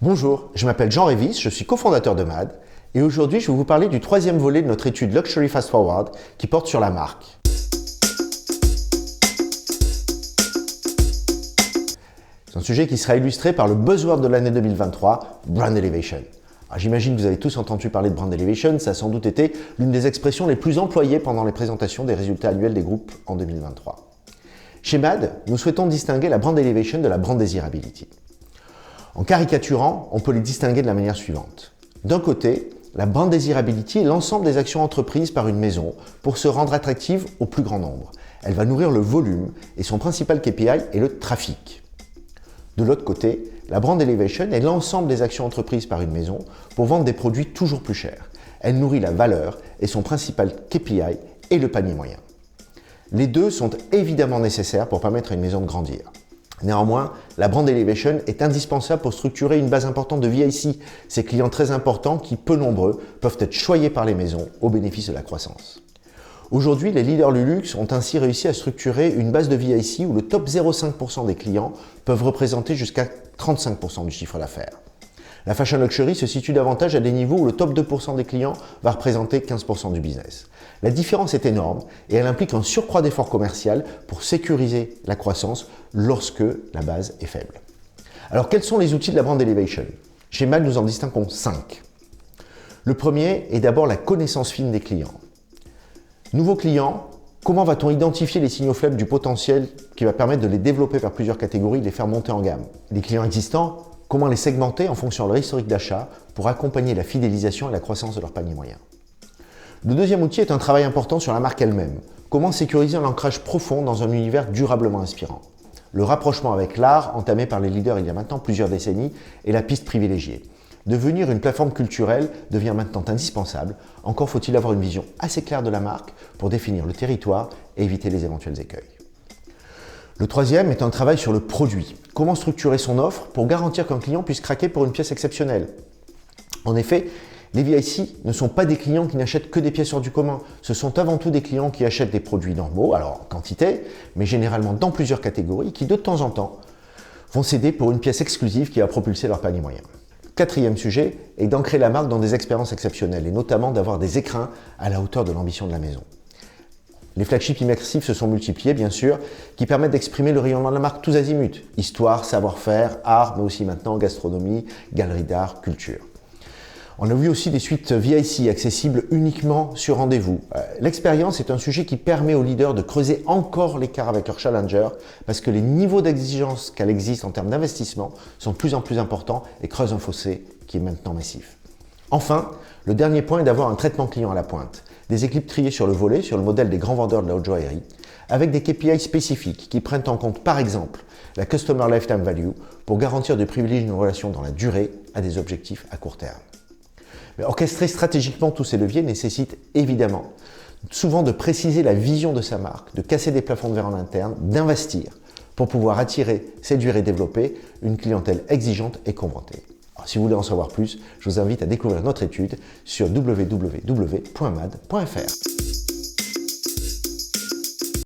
Bonjour, je m'appelle Jean Révis, je suis cofondateur de MAD et aujourd'hui je vais vous parler du troisième volet de notre étude Luxury Fast Forward qui porte sur la marque. C'est un sujet qui sera illustré par le buzzword de l'année 2023, Brand Elevation. J'imagine que vous avez tous entendu parler de Brand Elevation, ça a sans doute été l'une des expressions les plus employées pendant les présentations des résultats annuels des groupes en 2023. Chez MAD, nous souhaitons distinguer la Brand Elevation de la Brand Desirability. En caricaturant, on peut les distinguer de la manière suivante. D'un côté, la Brand Desirability est l'ensemble des actions entreprises par une maison pour se rendre attractive au plus grand nombre. Elle va nourrir le volume et son principal KPI est le trafic. De l'autre côté, la Brand Elevation est l'ensemble des actions entreprises par une maison pour vendre des produits toujours plus chers. Elle nourrit la valeur et son principal KPI est le panier moyen. Les deux sont évidemment nécessaires pour permettre à une maison de grandir. Néanmoins, la Brand Elevation est indispensable pour structurer une base importante de VIC, ces clients très importants qui, peu nombreux, peuvent être choyés par les maisons au bénéfice de la croissance. Aujourd'hui, les leaders du luxe ont ainsi réussi à structurer une base de VIC où le top 0,5% des clients peuvent représenter jusqu'à 35% du chiffre d'affaires. La fashion luxury se situe davantage à des niveaux où le top 2% des clients va représenter 15% du business. La différence est énorme et elle implique un surcroît d'effort commercial pour sécuriser la croissance lorsque la base est faible. Alors quels sont les outils de la Brand Elevation? Chez MAD, nous en distinguons 5. Le premier est d'abord la connaissance fine des clients. Nouveaux clients, comment va-t-on identifier les signaux faibles du potentiel qui va permettre de les développer vers plusieurs catégories et de les faire monter en gamme? Les clients existants, comment les segmenter en fonction de leur historique d'achat pour accompagner la fidélisation et la croissance de leur panier moyen. Le deuxième outil est un travail important sur la marque elle-même. Comment sécuriser un ancrage profond dans un univers durablement inspirant. Le rapprochement avec l'art, entamé par les leaders il y a maintenant plusieurs décennies, est la piste privilégiée. Devenir une plateforme culturelle devient maintenant indispensable. Encore faut-il avoir une vision assez claire de la marque pour définir le territoire et éviter les éventuels écueils. Le troisième est un travail sur le produit. Comment structurer son offre pour garantir qu'un client puisse craquer pour une pièce exceptionnelle? En effet, les VIC ne sont pas des clients qui n'achètent que des pièces hors du commun. Ce sont avant tout des clients qui achètent des produits normaux, alors en quantité, mais généralement dans plusieurs catégories, qui de temps en temps vont céder pour une pièce exclusive qui va propulser leur panier moyen. Quatrième sujet est d'ancrer la marque dans des expériences exceptionnelles et notamment d'avoir des écrins à la hauteur de l'ambition de la maison. Les flagships immersifs se sont multipliés, bien sûr, qui permettent d'exprimer le rayonnement de la marque tous azimuts. Histoire, savoir-faire, art, mais aussi maintenant gastronomie, galerie d'art, culture. On a vu aussi des suites VIC accessibles uniquement sur rendez-vous. L'expérience est un sujet qui permet aux leaders de creuser encore l'écart avec leurs challengers parce que les niveaux d'exigence qu'elle existe en termes d'investissement sont de plus en plus importants et creusent un fossé qui est maintenant massif. Enfin, le dernier point est d'avoir un traitement client à la pointe. Des équipes triées sur le volet, sur le modèle des grands vendeurs de la haute joaillerie, avec des KPI spécifiques qui prennent en compte par exemple la Customer Lifetime Value pour garantir de privilégier une relation dans la durée à des objectifs à court terme. Mais orchestrer stratégiquement tous ces leviers nécessite évidemment souvent de préciser la vision de sa marque, de casser des plafonds de verre en interne, d'investir pour pouvoir attirer, séduire et développer une clientèle exigeante et convaincue. Alors, si vous voulez en savoir plus, je vous invite à découvrir notre étude sur www.mad.fr.